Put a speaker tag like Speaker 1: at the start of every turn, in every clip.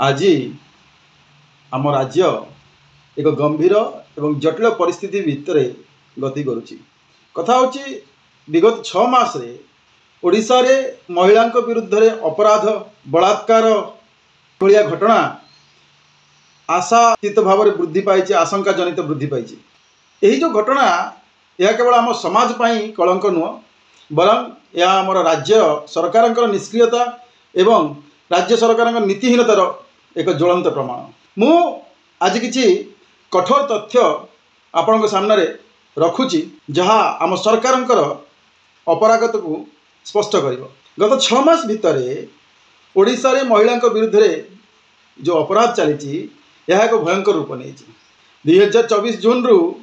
Speaker 1: आज आम राज्य एक गंभीर एवं जटिल परिस्थिति भितर गति करुच्ची। कथा होची विगत 6 मास ओडिशा रे महिला विरुद्ध रे अपराध बलात्कार भलिया घटना आशातीत भाव में वृद्धि पाई, आशंका जनित वृद्धि पाई। यही जो घटना यह केवल आम समाज पाई कलंक नुह, बरं यह आम राज्य सरकार निष्क्रियता एवं राज्य सरकार नीतिहीनतार एक ज्वलंत प्रमाण। मु आज किछि कठोर तथ्य आपण सामने रखुची जहाँ आम सरकार अपरागत को स्पष्ट कर। गत 6 मास भितर ओडिशा रे महिला विरुद्ध रे जो अपराध चली यह एक भयंकर रूप नहीं। 2024 जून रु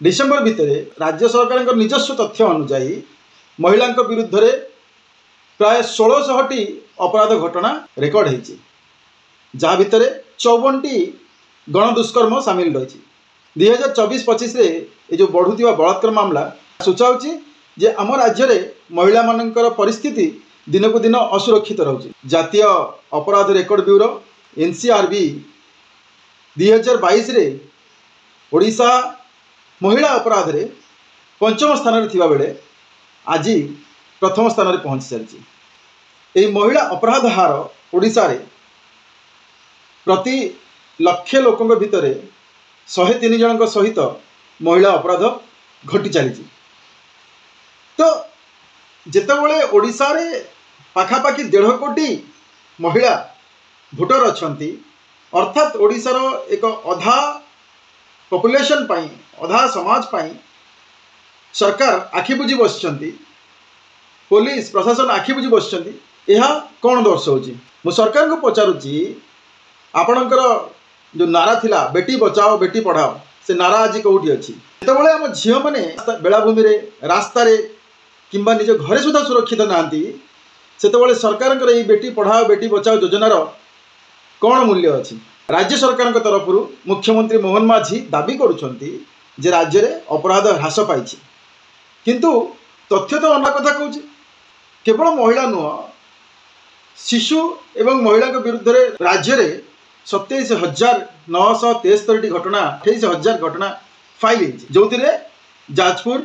Speaker 1: डिसेम्बर भितर राज्य सरकार निजस्व तथ्य अनुजाई महिला विरुद्ध रे प्राय 1600टी अपराध घटना रेकर्ड होती, जहाँ भितर 54टी गणदुष्कर्म सामिल रही। 2024-25 ये जो बढ़ुवा बलात्कार मामला सूचाऊँगी जे आम राज्य में महिला मानकर परिस्थिति दिन को दिन असुरक्षित रोचे। जातीय अपराध रेकर्ड ब्यूरो NCRB 2022 ओडिशा महिला अपराध रे 5म स्थान में थिबा बेले आज प्रथम स्थान में पहुँची सारी। यह महिला अपराध हार ओडिशा रे प्रति लक्षे लोकों भितर 103 जन सहित महिला अपराध घटी चली। तो जितेबले ओडिशा रे पाखापाखि 1.5 कोटी महिला भोटर अछंती, अर्थात ओडिशार एक अधा पॉपुलेशन पाई अधा समाज पाई सरकार आखि बुझी बसचंती, पुलिस प्रशासन आखि बुझी बसचंती। यह कौन दर्शाऊँगी? मु सरकार को पचारुची आपणकर जो नारा थिला बेटी बचाओ बेटी पढ़ाओ, से नारा आज कौटी अच्छी? जितेबाला आम झील मैंने बेलाभूमि रास्ता किंबा निज घरे सुधा सुरक्षित नांती, सेतेबाला सरकार ये बेटी पढ़ाओ बेटी बचाओ योजनार कौन मूल्य अच्छी? राज्य सरकार तरफ मुख्यमंत्री मोहन माझी दाबी करुछंती जे राज्य में अपराध ह्रास पाई, किंतु तथ्य तो अन्य कथा कहूँ। केवल महिला नुह, शिशु एवं महिला विरुद्ध राज्य में 27,973 घटना 28,000 घटना फाइल होती, जो जाजपुर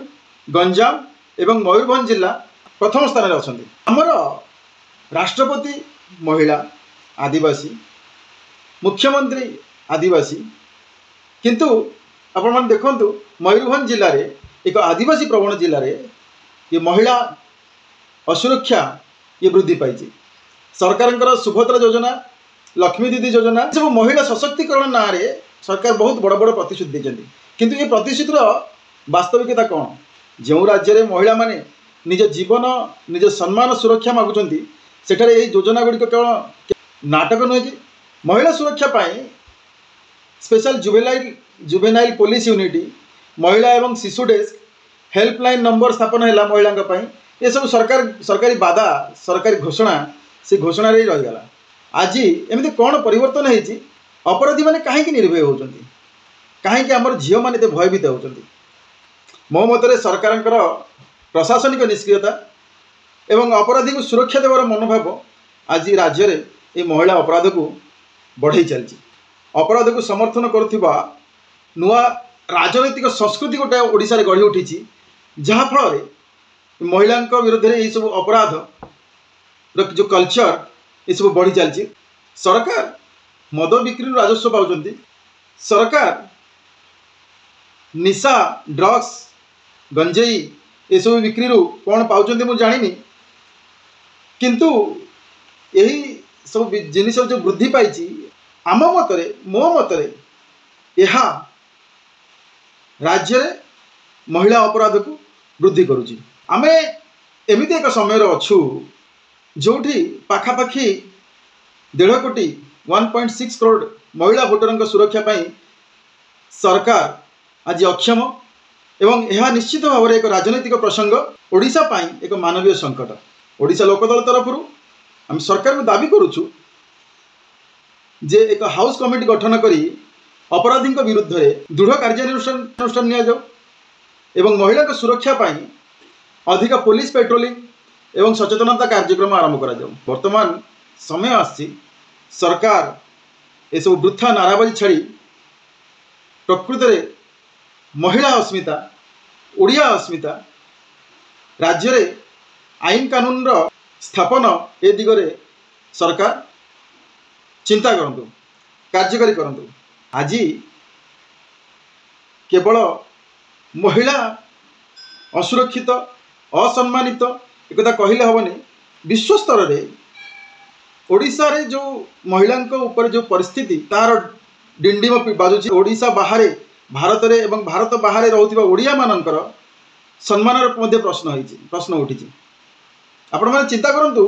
Speaker 1: गंजाम एवं मयूरभंज जिला प्रथम स्थान में अच्छा। आमर राष्ट्रपति महिला आदिवासी, मुख्यमंत्री आदिवासी, किंतु आपण मैंने देखु मयूरभंज जिले में एक आदिवासी प्रवण जिले में ये महिला असुरक्षा ये वृद्धि पाई। सरकार सुभद्रा योजना, लक्ष्मी दीदी योजना, सब महिला सशक्तिकरण ना रे सरकार बहुत बड़ बड़ प्रतिश्रुति देते, किंतु ये प्रतिश्रुतिर वास्तविकता कौन? जो राज्य में महिला माने निज जीवन निज सम्मान सुरक्षा मागुंट सेठारे यही योजना गुड़िक केवल नाटक नुहे कि महिला सुरक्षा पाई स्पेशल जुवेनाइल पुलिस यूनिट, महिला एवं शिशु डेस्क, हेल्पलाइन नंबर स्थापन है महिला। ये सब सरकारी बाधा सरकारी घोषणा से घोषणा रहीगला। आज एमती कौन परिवर्तन होती? अपराधी मैंने कहीं निर्भय होती, कहीं आमर झील मैंने भयभीत होती? मो मतरे सरकार प्रशासनिक निष्क्रियता एवं अपराधी को सुरक्षा देवार मनोभाव आज राज्य में ये महिला अपराध को बढ़ई चलती। अपराध को समर्थन करुवा नुआ राजनैतिक संस्कृति गोटे ओडिशा रे गढ़ी उठी, जहाँ फल महिला विरुद्ध ये सब अपराध जो कल्चर ये सब बढ़ी चलती। सरकार मद बिक्री राजस्व पाउछंती, सरकार निशा ड्रग्स गंजेई ये सब बिक्री कौन पाउछंती मु जानिनी, किंतु यही सब जिनिस जो वृद्धि पाई आम मतरे मो मतरे यह राज्य में महिला अपराध को वृद्धि करुच्ची। आमे एमती एक समय अच्छू जोठी पाखापाखि 1.5 कोटी 1.6 करोड़ महिला भोटर सुरक्षा पाई सरकार आज अक्षम, एवं यह निश्चित भाव में एक राजनैतिक प्रसंग ओडिशा पाई एक मानवीय संकट। ओडिशा लोकदल तरफ आम सरकार को दाबी करुचु जे एक हाउस कमिटी गठन करी अपराधी विरुद्ध दृढ़ कार्यानुष्ठान नि जाऊ एवं महिला सुरक्षा पाई अधिक पुलिस पेट्रोलिंग एवं सचेतनता कार्यक्रम आरंभ करा जाऊ। वर्तमान समय आसी सरकार ये सब वृथा नाराबाजी छाड़ी प्रकृत में महिला अस्मिता ओडिया अस्मिता राज्य रे आईन कानून रो स्थापन ए दिगरे सरकार चिंता करंतु कार्यकारी करंतु। आज केवल महिला असुरक्षित असम्मानित एक कहले हेनी विश्व स्तर रे ओडिशा रे जो महिला ऊपर जो परिस्थिति तार डिंडिम बाजुची ओडिशा बाहर भारत रे एवं भारत बाहर रहउथिबा ओडिया मानकर सम्मान प्रश्न उठी। आपण माने चिंता करंतु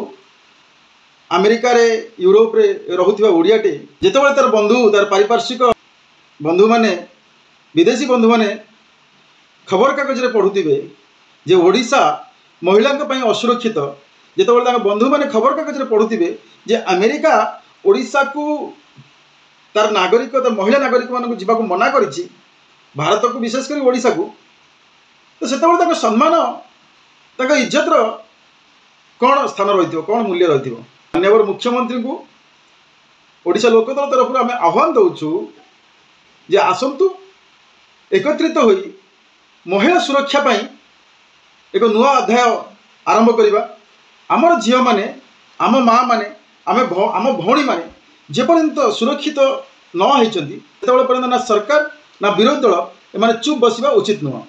Speaker 1: अमेरिका रे यूरोप रे रहउथिबा ओडियाटे जेतेबेले तार बंधु तार पारिपार्श्विक बंधु माने विदेशी बंधु माने खबर कागज रे पढ़ुथिबे जे ओडिशा महिला असुरक्षित जेतेबेले बंधु माने खबर कागज रे पढ़ुथिबे जे अमेरिका ओडिशा को तार नागरिक तार महिला नागरिक मान जीवा मना करिछि भारत को विशेष कर ओडिशा को तो से सम्मान इज्जत कौन स्थान रही कौन मूल्य रही माननीय मुख्यमंत्री को ओडिशा लोकदल तरफ आम आह्वान दौचु जे आसंतु एकत्रित होई महिला सुरक्षा पाई एक नुआ अध्याय आरंभ करवा। आमर झील माने आम माँ माने आम भौणी माने जेपर्यंत सुरक्षित न होती पर्यंत ना सरकार ना विरोधी दल एमाने चुप बसिबा उचित नुह।